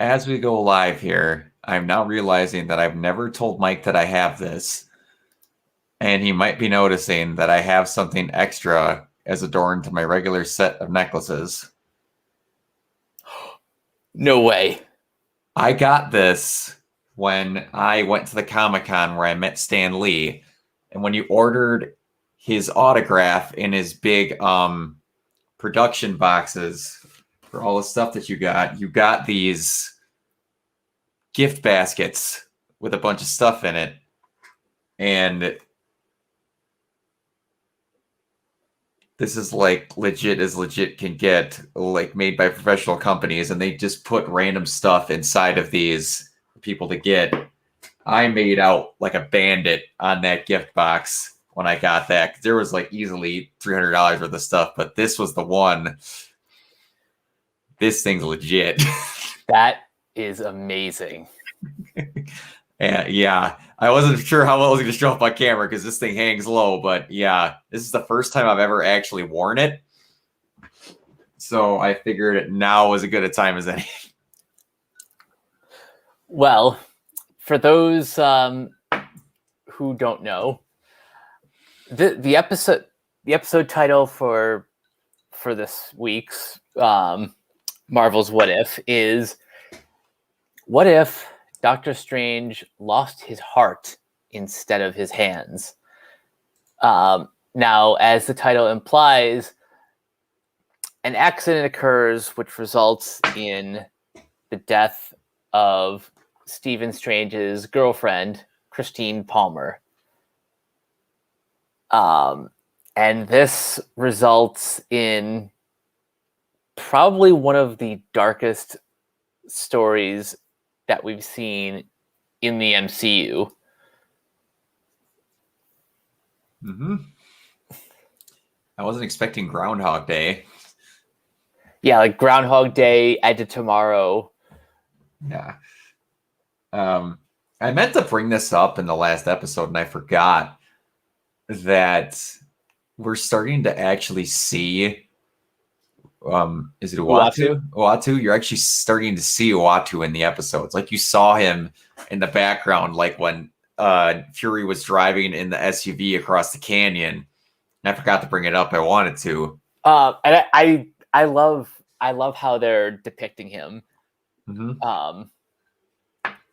as we go live here, I'm now realizing that I've never told Mike that I have this, and he might be noticing that I have something extra as adorned to my regular set of necklaces. No way. I got this when I went to the Comic-Con where I met Stan Lee, and when you ordered his autograph in his big production boxes for all the stuff that you got these gift baskets with a bunch of stuff in it. And this is like legit as legit can get, like made by professional companies, and they just put random stuff inside of these for people to get. I made out like a bandit on that gift box when I got that. There was like easily $300 worth of stuff, but this was the one. This thing's legit. That is amazing. And yeah, I wasn't sure how well it was going to show up on camera because this thing hangs low, but yeah, this is the first time I've ever actually worn it. So I figured now was as good a time as any. Well, for those who don't know, the episode title for this week's Marvel's What If is What If Doctor Strange lost his heart instead of his hands? Now, as the title implies, an accident occurs which results in the death of Stephen Strange's girlfriend, Christine Palmer. And this results in probably one of the darkest stories that we've seen in the MCU. Mm-hmm. I wasn't expecting Groundhog Day. Yeah, like Groundhog Day, Edge of Tomorrow. Yeah. I meant to bring this up in the last episode, and I forgot that we're starting to actually see. Is it Uatu? Uatu? You're actually starting to see Uatu in the episodes. Like you saw him in the background, like when Fury was driving in the SUV across the canyon. And I forgot to bring it up. I wanted to. And I love how they're depicting him. Mm-hmm.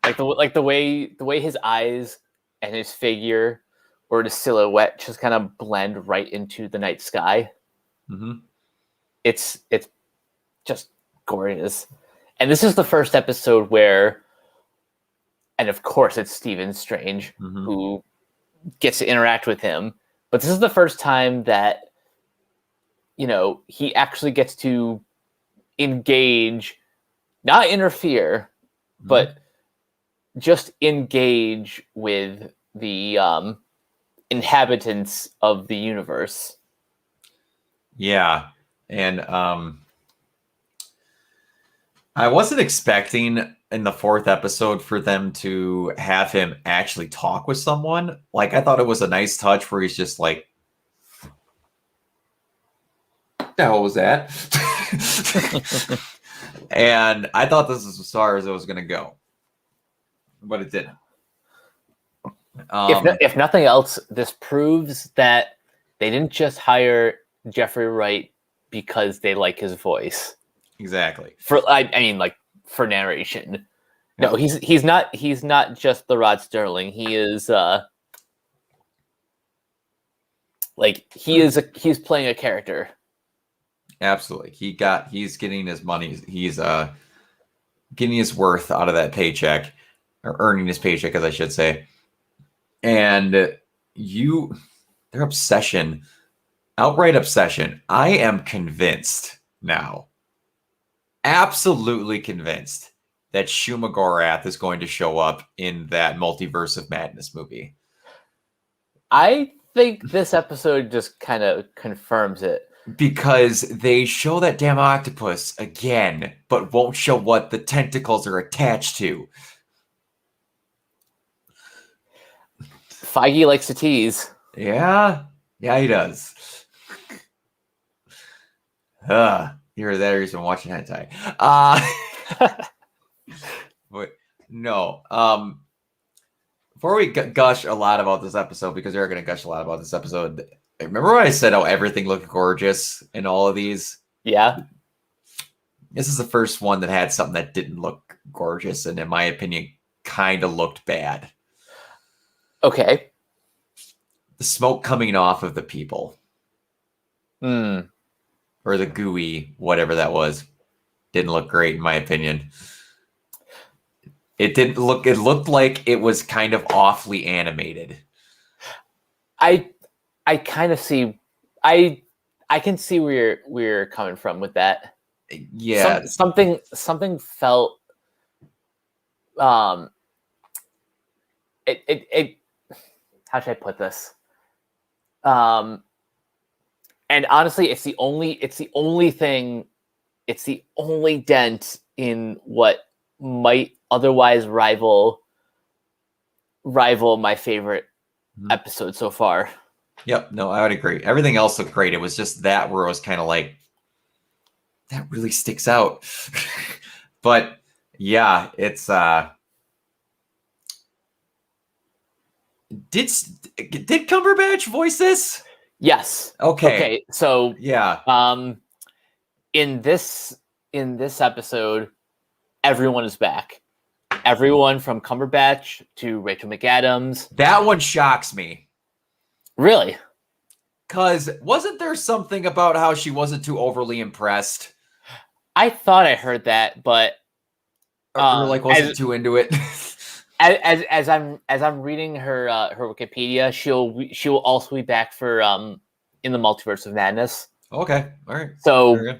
Like the way his eyes and his figure or the silhouette just kind of blend right into the night sky. Mm-hmm. It's just gorgeous. And this is the first episode where, and of course it's Stephen Strange who gets to interact with him. But this is the first time that, you know, he actually gets to engage, not interfere, but just engage with the inhabitants of the universe. Yeah. And I wasn't expecting in the fourth episode for them to have him actually talk with someone. Like, I thought it was a nice touch where he's just like, what the hell was that? And I thought this was as far as it was going to go. But it didn't. If nothing else, this proves that they didn't just hire Jeffrey Wright because they like his voice. Exactly. I mean, like, for narration. No, he's not just the Rod Sterling. He is he's playing a character. Absolutely. He's getting his money. He's getting his worth out of that paycheck, or earning his paycheck, as I should say. And their obsession, outright obsession. I am convinced now, absolutely convinced, that Shuma-Gorath is going to show up in that Multiverse of Madness movie. I think this episode just kind of confirms it. Because they show that damn octopus again, but won't show what the tentacles are attached to. Feige likes to tease. Yeah, he does. Either that or he's been watching hentai. But no. Before we gush a lot about this episode, because we're going to gush a lot about this episode, remember when I said how everything looked gorgeous in all of these? Yeah. This is the first one that had something that didn't look gorgeous, and in my opinion, kind of looked bad. Okay. The smoke coming off of the people. Hmm. Or the gooey, whatever that was. Didn't look great, in my opinion. It looked like it was kind of awfully animated. I kind of see, I can see where you're coming from with that. Yeah. Something felt, it how should I put this? And honestly, it's the only dent in what might otherwise rival my favorite episode so far. Yep, no, I would agree. Everything else looked great. It was just that where I was kind of like, that really sticks out. But yeah, it's did Cumberbatch voice this? Yes. Okay. So yeah. In this episode, everyone is back. Everyone from Cumberbatch to Rachel McAdams. That one shocks me. Really? Because wasn't there something about how she wasn't too overly impressed? I thought I heard that, but or like wasn't too into it. as I'm reading her Wikipedia, she'll also be back for in the Multiverse of Madness. Okay, all right. So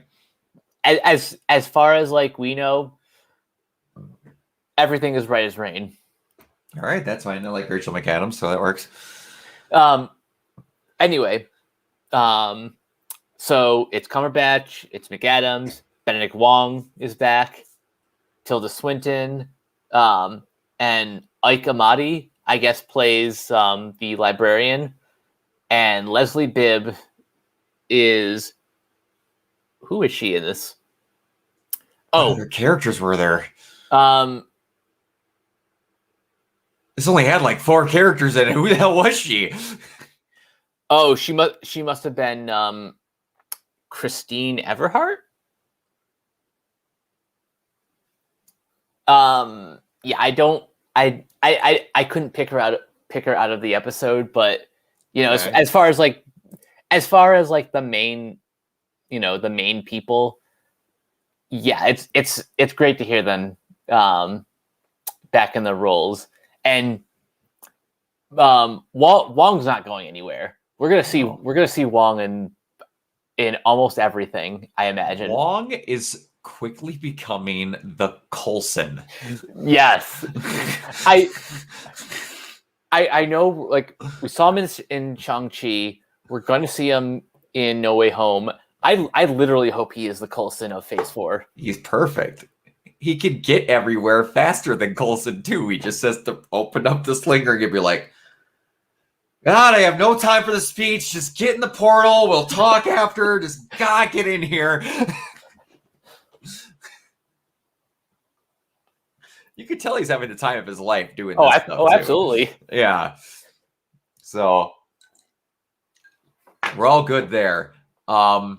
as far as like we know, everything is right as rain. All right, that's fine. I like Rachel McAdams, so that works. Anyway, so it's Cumberbatch, it's McAdams, Benedict Wong is back, Tilda Swinton, and Ike Amati, I guess, plays the librarian, and Leslie Bibb is... Who is she in this? Oh, their characters were there. This only had like 4 characters in it. Who the hell was she? Oh, she must have been Christine Everhart. Yeah, I couldn't pick her out of the episode, but you know, okay. as far as like the main, you know, the main people, yeah, it's great to hear them back in the roles. And Wong's not going anywhere. We're gonna see Wong in almost everything, I imagine. Wong is quickly becoming the Coulson. Yes. I know, like, we saw him in Shang-Chi. We're going to see him in No Way Home. I literally hope he is the Coulson of Phase 4. He's perfect. He can get everywhere faster than Coulson, too. He just has to open up the slinger and be like, God, I have no time for the speech. Just get in the portal. We'll talk after. Just, God, get in here. You could tell he's having the time of his life doing this stuff. Oh, absolutely. Yeah. So we're all good there. But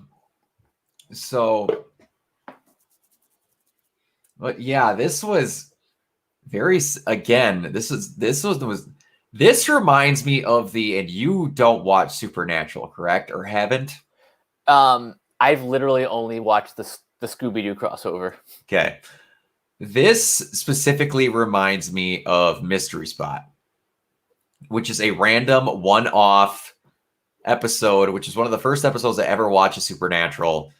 yeah, this was very, again, this reminds me of and you don't watch Supernatural, correct? Or haven't? I've literally only watched the Scooby-Doo crossover. Okay. This specifically reminds me of Mystery Spot, which is a random one-off episode, which is one of the first episodes I ever watched of Supernatural.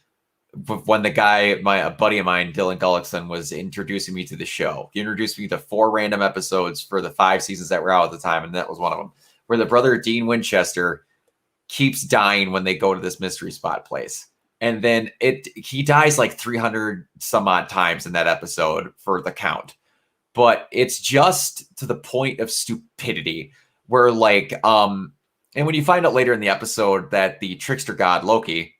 When a buddy of mine, Dylan Gullickson, was introducing me to the show. He introduced me to 4 random episodes for the 5 seasons that were out at the time, and that was one of them, where the brother Dean Winchester keeps dying when they go to this Mystery Spot place. And then he dies like 300 some odd times in that episode for the count. But it's just to the point of stupidity where like, and when you find out later in the episode that the trickster god Loki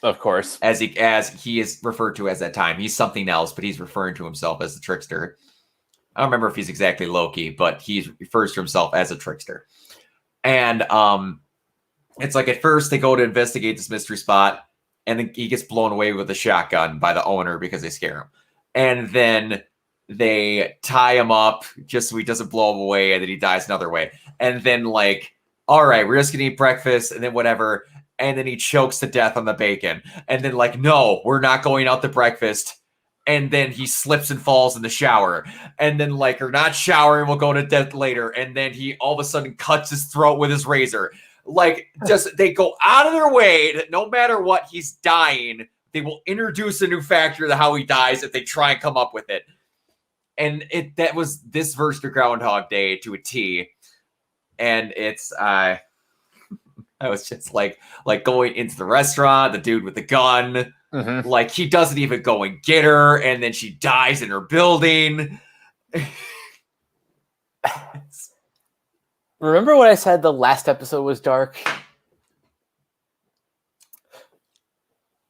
Of course. As he is referred to as that time. He's something else, but he's referring to himself as the trickster. I don't remember if he's exactly Loki, but he refers to himself as a trickster. And it's like at first they go to investigate this mystery spot, and then he gets blown away with a shotgun by the owner because they scare him. And then they tie him up just so he doesn't blow him away, and then he dies another way. And then like, all right, we're just gonna eat breakfast, and then whatever. And then he chokes to death on the bacon. And then like, no, we're not going out to breakfast. And then he slips and falls in the shower. And then like, we're not showering, we'll go to death later. And then he all of a sudden cuts his throat with his razor. Like, just they go out of their way that no matter what, he's dying. They will introduce a new factor to how he dies if they try and come up with it. And that was this version of Groundhog Day to a T. And it's I was just like going into the restaurant, the dude with the gun, like he doesn't even go and get her, and then she dies in her building. Remember when I said the last episode was dark?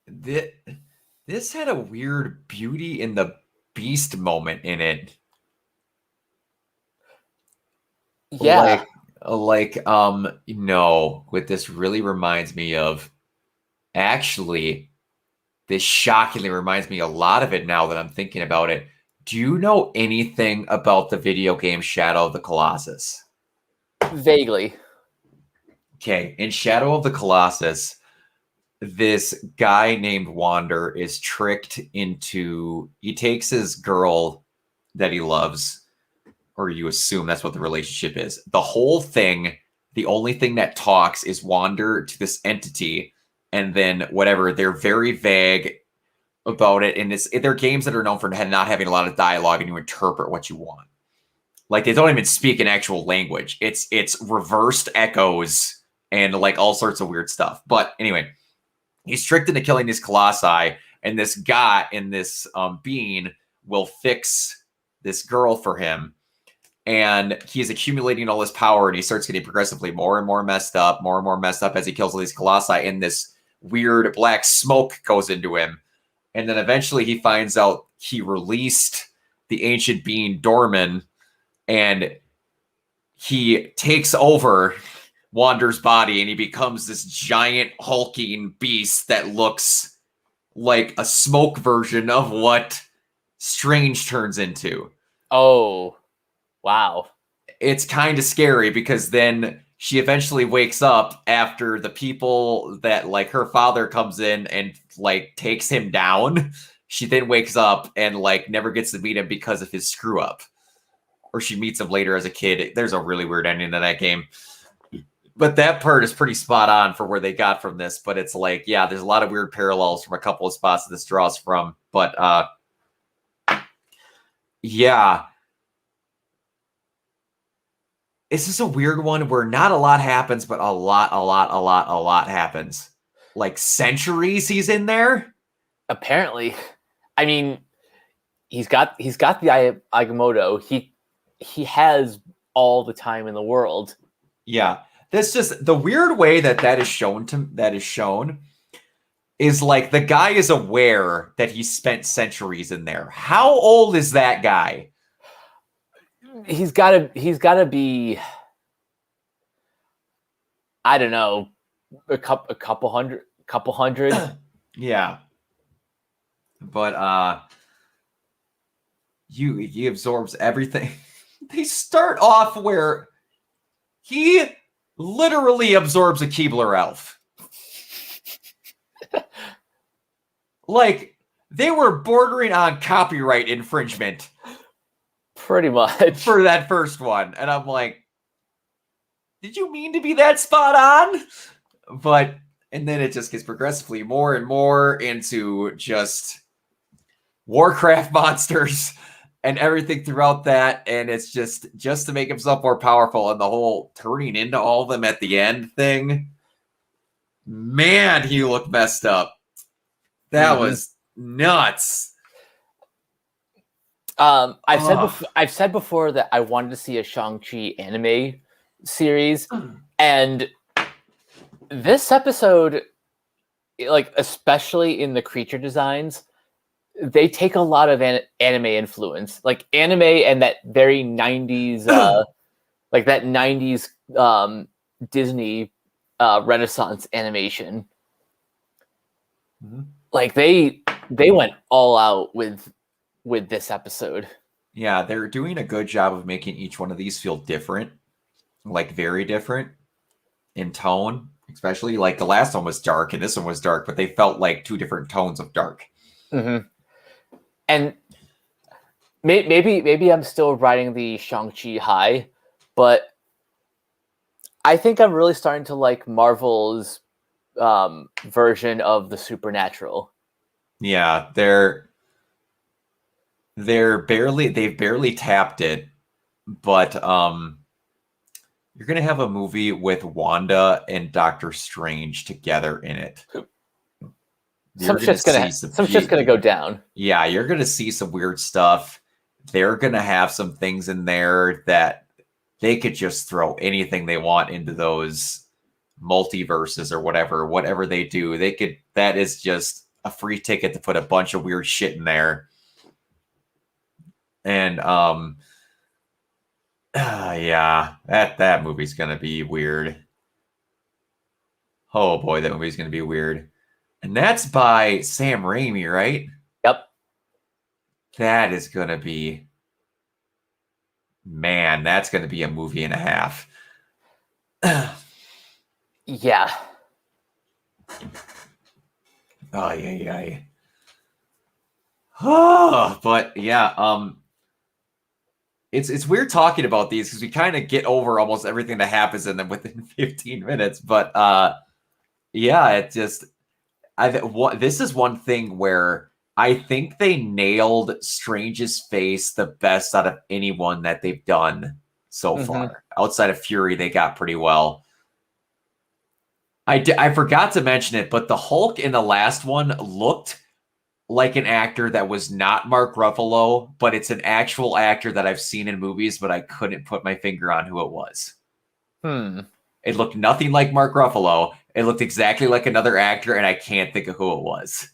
This had a weird Beauty and the Beast moment in it. Yeah. What this really reminds me of, actually, this shockingly reminds me a lot of it now that I'm thinking about it. Do you know anything about the video game Shadow of the Colossus? Vaguely. Okay, in Shadow of the Colossus, this guy named Wander is tricked into, he takes his girl that he loves, or you assume that's what the relationship is. The whole thing, the only thing that talks is Wander to this entity, and then whatever, they're very vague about it, and they're games that are known for not having a lot of dialogue, and you interpret what you want. Like, they don't even speak an actual language. It's reversed echoes and like all sorts of weird stuff. But anyway, he's tricked into killing these colossi, and this guy in this being will fix this girl for him. And he's accumulating all this power, and he starts getting progressively more and more messed up as he kills all these colossi, and this weird black smoke goes into him. And then eventually he finds out he released the ancient being Dorman, and he takes over Wander's body, and he becomes this giant hulking beast that looks like a smoke version of what Strange turns into. Oh, wow. It's kind of scary because then she eventually wakes up after the people that like her father comes in and like takes him down. She then wakes up and like never gets to meet him because of his screw up. Or she meets him later as a kid. There's a really weird ending to that game. But that part is pretty spot on for where they got from this. But it's like, yeah, there's a lot of weird parallels from a couple of spots that this draws from. But yeah. This is a weird one where not a lot happens, but a lot happens. Like centuries he's in there. Apparently. I mean, he's got the Agamotto. He has all the time in the world. Yeah. That's just the weird way that is shown is like the guy is aware that he spent centuries in there. How old is that guy? He's gotta be, I don't know, a couple hundred. Yeah. But he absorbs everything. They start off where he literally absorbs a Keebler elf. Like, they were bordering on copyright infringement. Pretty much. For that first one. And I'm like, did you mean to be that spot on? But, and then it just gets progressively more and more into just Warcraft monsters and everything throughout that. And it's just to make himself more powerful, and the whole turning into all of them at the end thing. Man, he looked messed up. That was nuts. I've said before that I wanted to see a Shang-Chi anime series, and this episode like especially in the creature designs, they take a lot of anime influence, like anime and that very 90s, like that 90s Disney Renaissance animation. Mm-hmm. Like they went all out with this episode. Yeah, they're doing a good job of making each one of these feel different, like very different in tone. Especially like the last one was dark and this one was dark, but they felt like two different tones of dark. Mm-hmm. And maybe I'm still riding the Shang-Chi high, but I think I'm really starting to like Marvel's version of the supernatural. Yeah, they've barely tapped it, but you're gonna have a movie with Wanda and Doctor Strange together in it. Some shit's gonna go down. Yeah, you're gonna see some weird stuff. They're gonna have some things in there that they could just throw anything they want into those multiverses or whatever they do. They could. That is just a free ticket to put a bunch of weird shit in there. And yeah, that movie's gonna be weird. Oh boy, that movie's gonna be weird. And that's by Sam Raimi, right? Yep. That is gonna be, man, that's gonna be a movie and a half. Yeah. Oh yeah. Oh, but yeah, it's weird talking about these because we kind of get over almost everything that happens in them within 15 minutes. But yeah, it just this is one thing where I think they nailed Strange's face the best out of anyone that they've done so far. Outside of Fury, they got pretty well. I forgot to mention it, but the Hulk in the last one looked like an actor that was not Mark Ruffalo, but it's an actual actor that I've seen in movies, but I couldn't put my finger on who it was. It looked nothing like Mark Ruffalo. It looked exactly like another actor, and I can't think of who it was.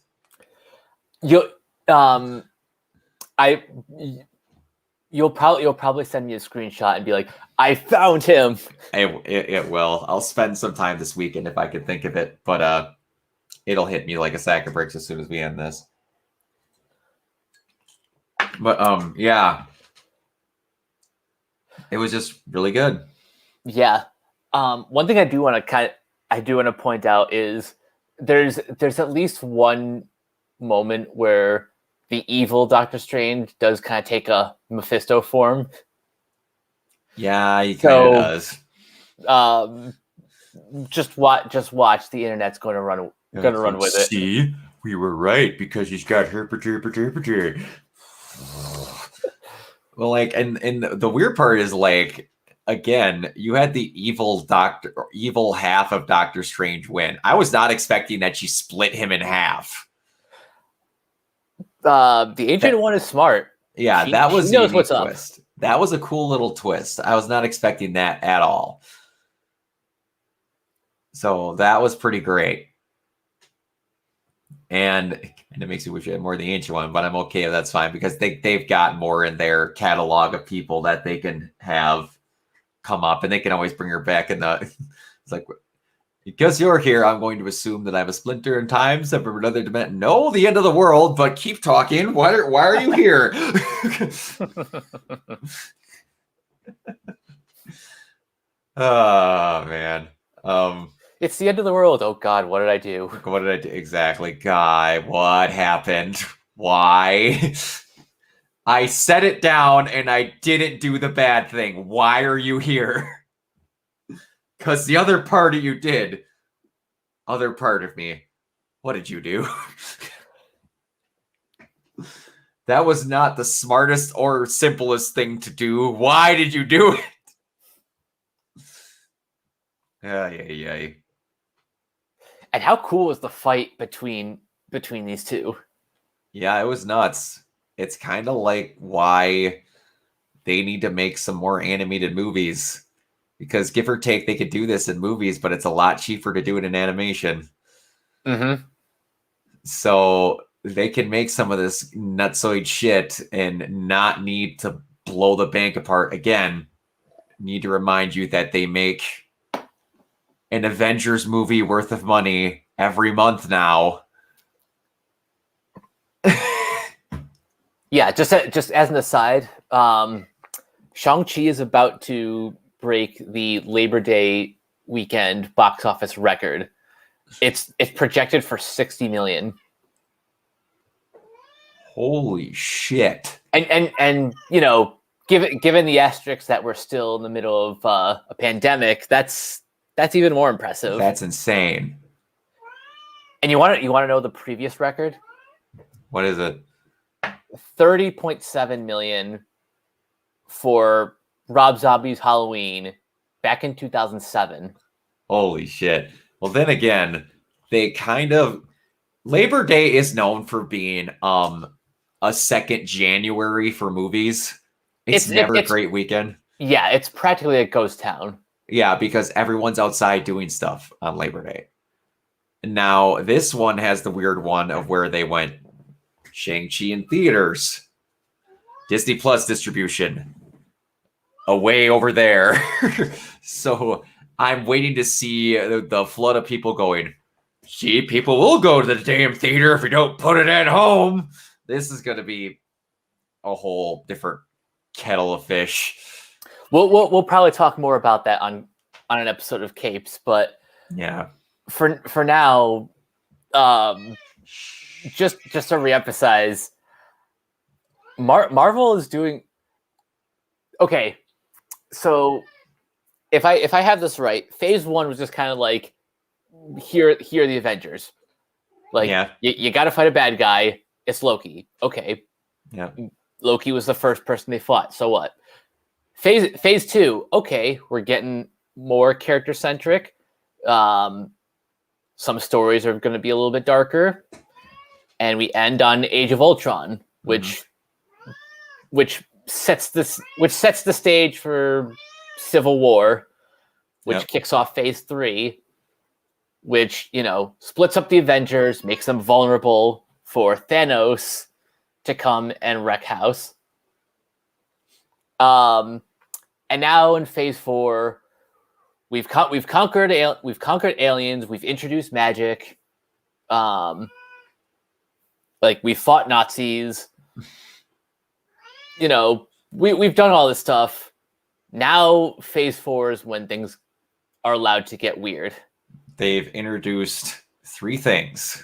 You'll probably send me a screenshot and be like, I found him. It will. I'll spend some time this weekend if I can think of it, but it'll hit me like a sack of bricks as soon as we end this. But yeah, it was just really good. Yeah. One thing I do want to point out is there's at least one moment where the evil Doctor Strange does kind of take a Mephisto form. Yeah, he kind of does. Just watch. The internet's going to run with it. See, we were right because he's got herpetry. Well, like, and the weird part is, like, again, you had the evil half of Doctor Strange win. I was not expecting that she split him in half. The Ancient One is smart. Yeah, that was she knows what's twist. Up. That was a cool little twist. I was not expecting that at all. So that was pretty great. And it makes you wish you had more of the Ancient One, but I'm okay if that's fine because they've got more in their catalog of people that they can have come up, and they can always bring her back in the. It's like, because you're here, I'm going to assume that I have a splinter in time, except for another dimension. No, the end of the world, but keep talking. Why are you here? Oh man. It's the end of the world. Oh God, what did I do? What did I do? Exactly. Guy, what happened? Why? I set it down and I didn't do the bad thing. Why are you here? Because the other part of you did. Other part of me. What did you do? That was not the smartest or simplest thing to do. Why did you do it? Yeah. And how cool was the fight between these two? Yeah, it was nuts. It's kind of like why they need to make some more animated movies. Because give or take, they could do this in movies, but it's a lot cheaper to do it in animation. Mm-hmm. so they can make some of this nutsoid shit and not need to blow the bank apart again. Need to remind you that they make an Avengers movie worth of money every month now. Yeah, just as an aside, Shang-Chi is about to break the Labor Day weekend box office record. It's projected for 60 million. Holy shit. And you know, given the asterisks that we're still in the middle of a pandemic, that's even more impressive. That's insane. And you want to know the previous record? What is it? 30.7 million for Rob Zombie's Halloween back in 2007. Holy shit. Well, then again, they kind of Labor Day is known for being a second January for movies. It's never a great weekend. Yeah, it's practically a ghost town. Yeah, because everyone's outside doing stuff on Labor Day. Now, this one has the weird one of where they went Shang-Chi in theaters, Disney Plus distribution, away over there. So I'm waiting to see the flood of people going, gee, people will go to the damn theater if you don't put it at home. This is going to be a whole different kettle of fish. We'll probably talk more about that on an episode of Capes, but yeah, for now, just to reemphasize, Marvel is doing okay. So if I have this right, Phase 1 was just kind of like here are the Avengers. Like you got to fight a bad guy. It's Loki. Okay. Yeah. Loki was the first person they fought. So what? Phase 2. Okay, we're getting more character centric. Some stories are going to be a little bit darker, and we end on Age of Ultron, which sets the stage for Civil War, which kicks off Phase 3, which splits up the Avengers, makes them vulnerable for Thanos to come and wreck house. And now in Phase 4, we've conquered aliens. We've introduced magic. Like we fought Nazis. We've done all this stuff. Now Phase 4 is when things are allowed to get weird. They've introduced 3 things.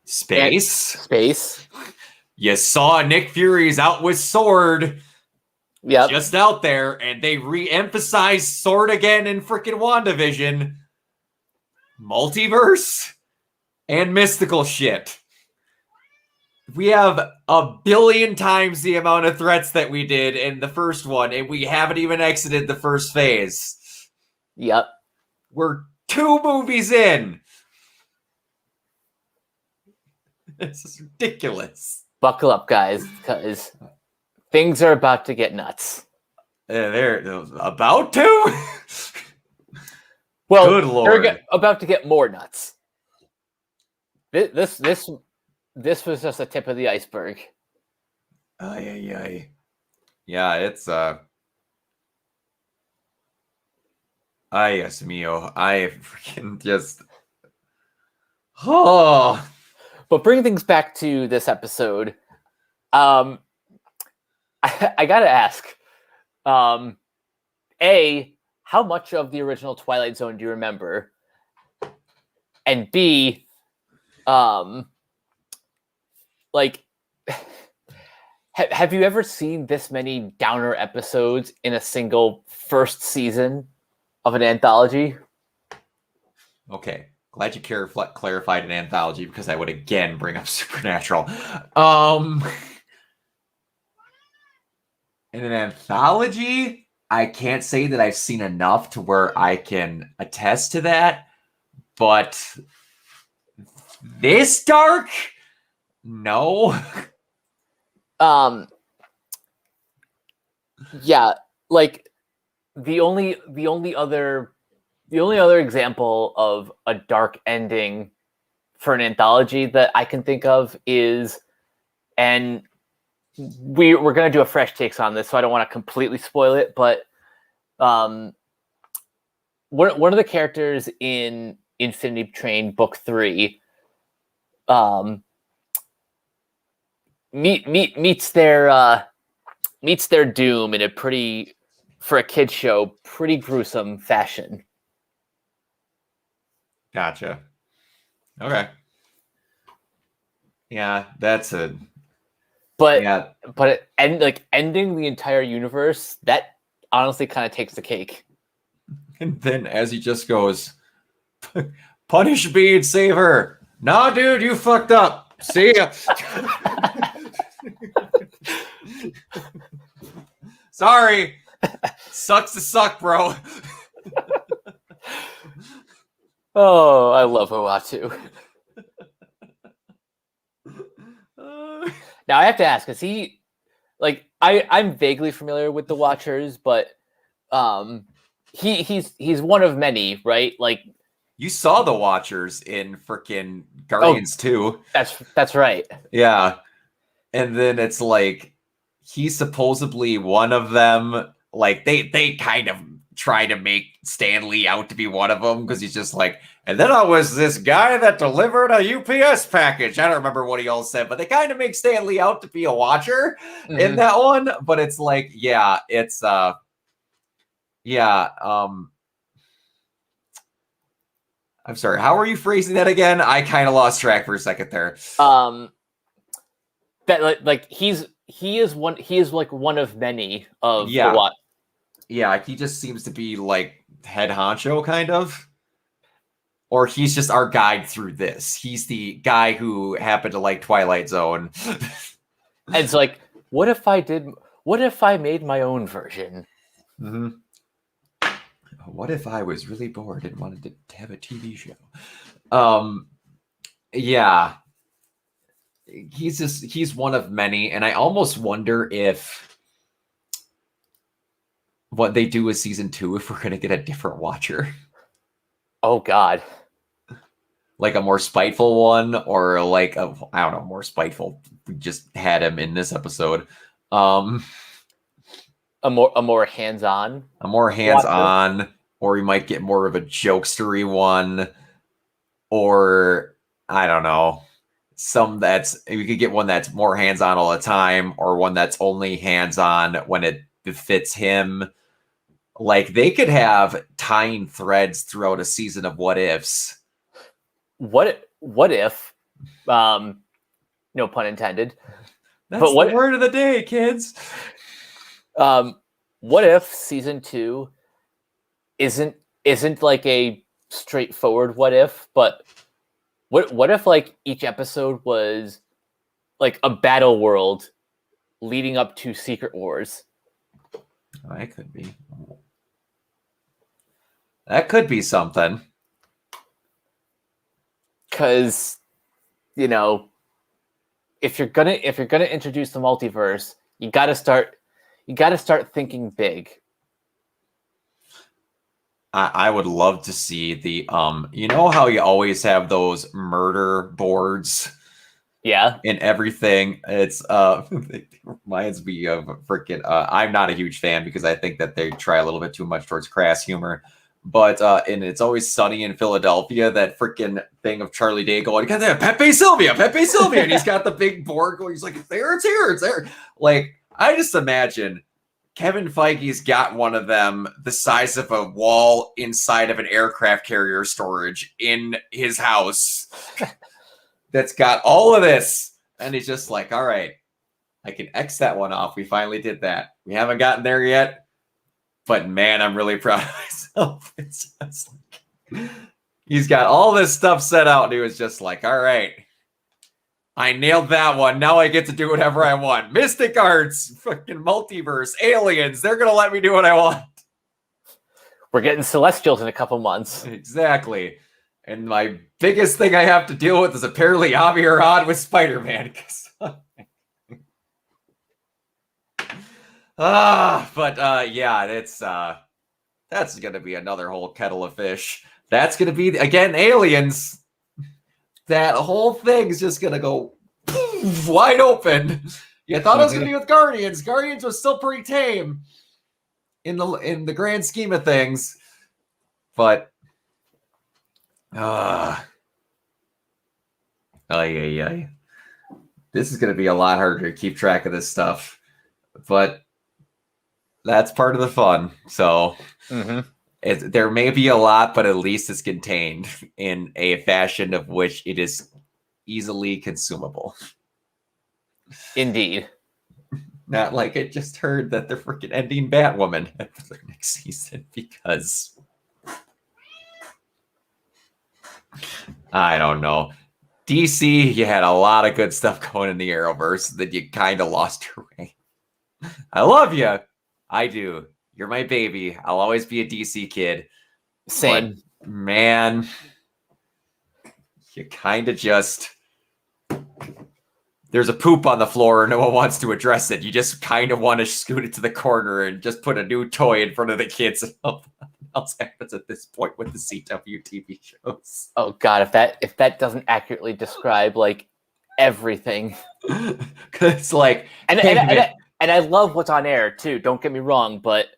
Space. You saw Nick Fury's out with Sword. Yep. Just out there, and they re-emphasized Sword again in freaking WandaVision. Multiverse and mystical shit. We have 1 billion times the amount of threats that we did in the first one, and we haven't even exited the first phase. Yep. We're 2 movies in. This is ridiculous. Buckle up, guys, because things are about to get nuts. They're about to? Well, good Lord. They're about to get more nuts. This was just the tip of the iceberg. Yeah, it's ay, yes, mio. I freaking just But bring things back to this episode. I gotta ask, A, how much of the original Twilight Zone do you remember? And B, have you ever seen this many downer episodes in a single first season of an anthology? Okay. Glad you clarified an anthology, because I would again bring up Supernatural. In an anthology, I can't say that I've seen enough to where I can attest to that. But this dark? No. Yeah, like the only other example of a dark ending for an anthology that I can think of is, and we're going to do a fresh takes on this, so I don't want to completely spoil it, but one of the characters in Infinity Train Book 3 meets their doom in a pretty, for a kid's show, pretty gruesome fashion. Gotcha. Okay. Yeah, that's a. But yeah. Ending the entire universe, that honestly kind of takes the cake. And then as he just goes, punish me and save her. Nah, dude, you fucked up. See ya. Sorry. Sucks to suck, bro. Oh, I love Uatu. Now I have to ask, is he like I'm vaguely familiar with the Watchers, but he's one of many, right? Like you saw the Watchers in freaking Guardians 2. That's right. Yeah. And then it's like he's supposedly one of them. Like they kind of try to make Stan Lee out to be one of them because he's just like, and then I was this guy that delivered a UPS package. I don't remember what he all said, but they kind of make Stan Lee out to be a Watcher in that one. But it's like, yeah, it's I'm sorry, how are you phrasing that again? I kind of lost track for a second there. That like he is like one of many of the what. Yeah, he just seems to be like head honcho kind of. Or he's just our guide through this. He's the guy who happened to like Twilight Zone. And it's like, what if I made my own version? Mm-hmm. What if I was really bored and wanted to have a TV show? Yeah. He's one of many, and I almost wonder if what they do with season 2, if we're gonna get a different Watcher. Oh God. Like a more spiteful one, or like I don't know, more spiteful. We just had him in this episode. A more hands-on. A more hands-on, Watcher. Or we might get more of a jokestery one, or I don't know. We could get one that's more hands-on all the time, or one that's only hands-on when it befits him. Like they could have tying threads throughout a season of what ifs. What if? No pun intended. That's the word of the day, kids. What if season 2 isn't like a straightforward what if, but what if like each episode was like a battle world leading up to Secret Wars? Oh, that could be. That could be something. Because, you know, if you're gonna introduce the multiverse, you gotta start thinking big. I would love to see the you know how you always have those murder boards? Yeah. In everything. It's it reminds me of freaking I'm not a huge fan because I think that they try a little bit too much towards crass humor. But and It's Always Sunny in Philadelphia, that freaking thing of Charlie Day going, got that Pepe Sylvia, and he's got the big board going, he's like, it's there. Like, I just imagine Kevin Feige's got one of them the size of a wall inside of an aircraft carrier storage in his house that's got all of this. And he's just like, all right, I can X that one off. We finally did that. We haven't gotten there yet. But man, I'm really proud of myself. It's just like, he's got all this stuff set out, and he was just like, all right, I nailed that one. Now I get to do whatever I want. Mystic Arts, fucking multiverse, aliens, they're going to let me do what I want. We're getting Celestials in a couple months. Exactly. And my biggest thing I have to deal with is apparently Avi Arad with Spider-Man. Yeah, that's gonna be another whole kettle of fish. That's gonna be again aliens. that whole thing's just gonna go wide open. You thought it was gonna be with Guardians. Guardians was still pretty tame in the grand scheme of things, but this is gonna be a lot harder to keep track of this stuff, but that's part of the fun. So there may be a lot, but at least it's contained in a fashion of which it is easily consumable. Indeed. Not like I just heard that they're freaking ending Batwoman after the next season because I don't know. DC, you had a lot of good stuff going in the Arrowverse that you kind of lost your way. I love you. I do. You're my baby. I'll always be a DC kid. Same. But, man, you kind of just... There's a poop on the floor and no one wants to address it. You just kind of want to scoot it to the corner and just put a new toy in front of the kids. Nothing else happens at this point with the CW TV shows. Oh God, if that doesn't accurately describe like everything. It's like... And I love what's on air too. Don't get me wrong, but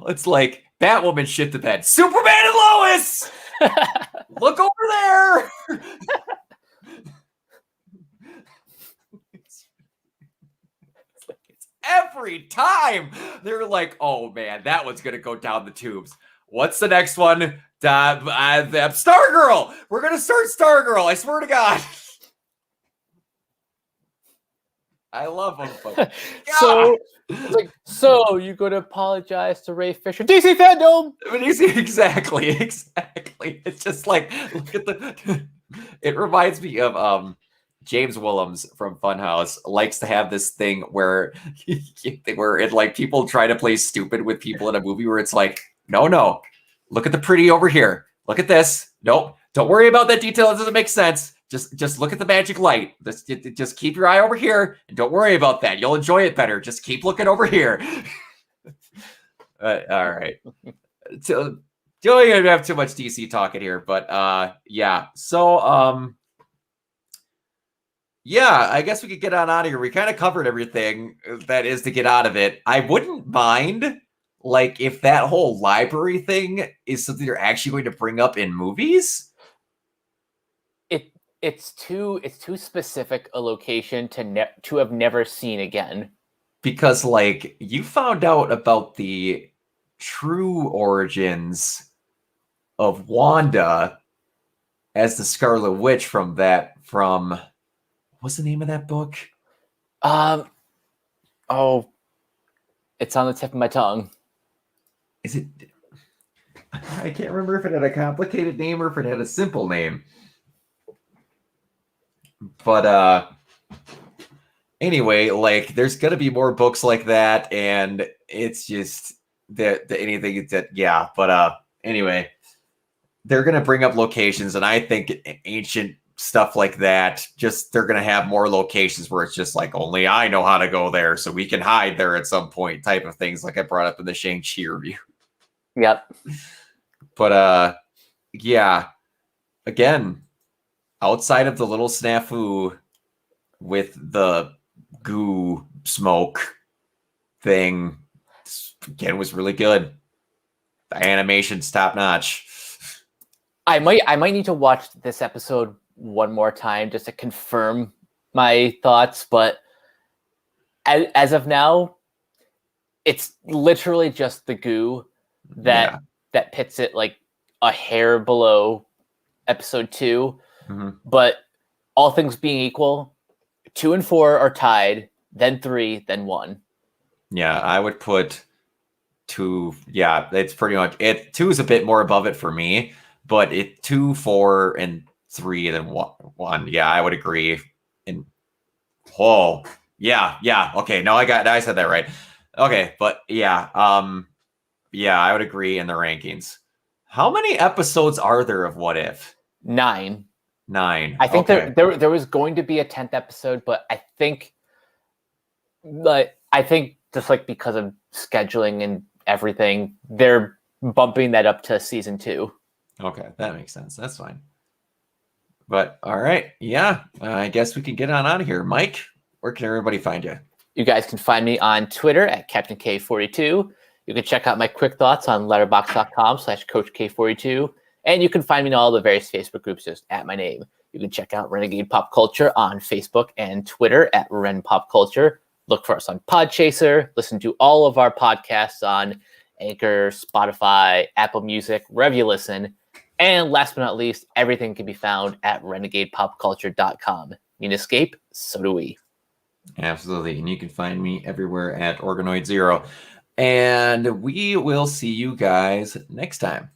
it's like Batwoman shit the bed. Superman and Lois, look over there. it's every time they're like, "Oh man, that one's gonna go down the tubes." What's the next one? Stargirl. We're gonna start Stargirl. I swear to God. I love them. But so you're going to apologize to Ray Fisher? DC fandom. Exactly. It's just like, look at the. It reminds me of James Willems from Funhouse likes to have this thing where it like people try to play stupid with people in a movie where it's like, no, look at the pretty over here. Look at this. Nope. Don't worry about that detail. It doesn't make sense. Just look at the magic light. Just keep your eye over here and don't worry about that. You'll enjoy it better. Just keep looking over here. All right. So, don't even have too much DC talking here, but yeah. So, yeah, I guess we could get on out of here. We kind of covered everything that is to get out of it. I wouldn't mind, like, if that whole library thing is something they're actually going to bring up in movies. It's too specific a location to have never seen again. Because, like, you found out about the true origins of Wanda as the Scarlet Witch from what's the name of that book? It's on the tip of my tongue. Is it? I can't remember if it had a complicated name or if it had a simple name. But anyway, like there's gonna be more books like that, and it's just that anything that But anyway, they're gonna bring up locations, and I think ancient stuff like that, just they're gonna have more locations where it's just like only I know how to go there, so we can hide there at some point, type of things, like I brought up in the Shang-Chi review. Yep. But yeah, again, outside of the little snafu with the goo smoke thing, again, was really good. The animation's top notch. I might need to watch this episode one more time just to confirm my thoughts, but as of now, it's literally just the goo that pits it like a hair below episode 2. Mm-hmm. But all things being equal, 2 and 4 are tied, then 3, then 1. Yeah, I would put 2. Yeah, it's pretty much it. 2 is a bit more above it for me, but 2, 4, and 3, then 1. Yeah, I would agree. And yeah. Okay, no, I said that right. Okay, but yeah, I would agree in the rankings. How many episodes are there of What If? 9. I think there was going to be a 10th episode, but I think just like because of scheduling and everything, they're bumping that up to season 2. Okay, that makes sense. That's fine. But all right. Yeah. I guess we can get on out of here. Mike, where can everybody find you? You guys can find me on Twitter at Captain K42. You can check out my quick thoughts on letterbox.com/Coach K42. And you can find me in all the various Facebook groups just at my name. You can check out Renegade Pop Culture on Facebook and Twitter at Ren Pop Culture. Look for us on Podchaser. Listen to all of our podcasts on Anchor, Spotify, Apple Music, wherever you listen. And last but not least, everything can be found at renegadepopculture.com. Need escape? So do we. Absolutely. And you can find me everywhere at Organoid Zero. And we will see you guys next time.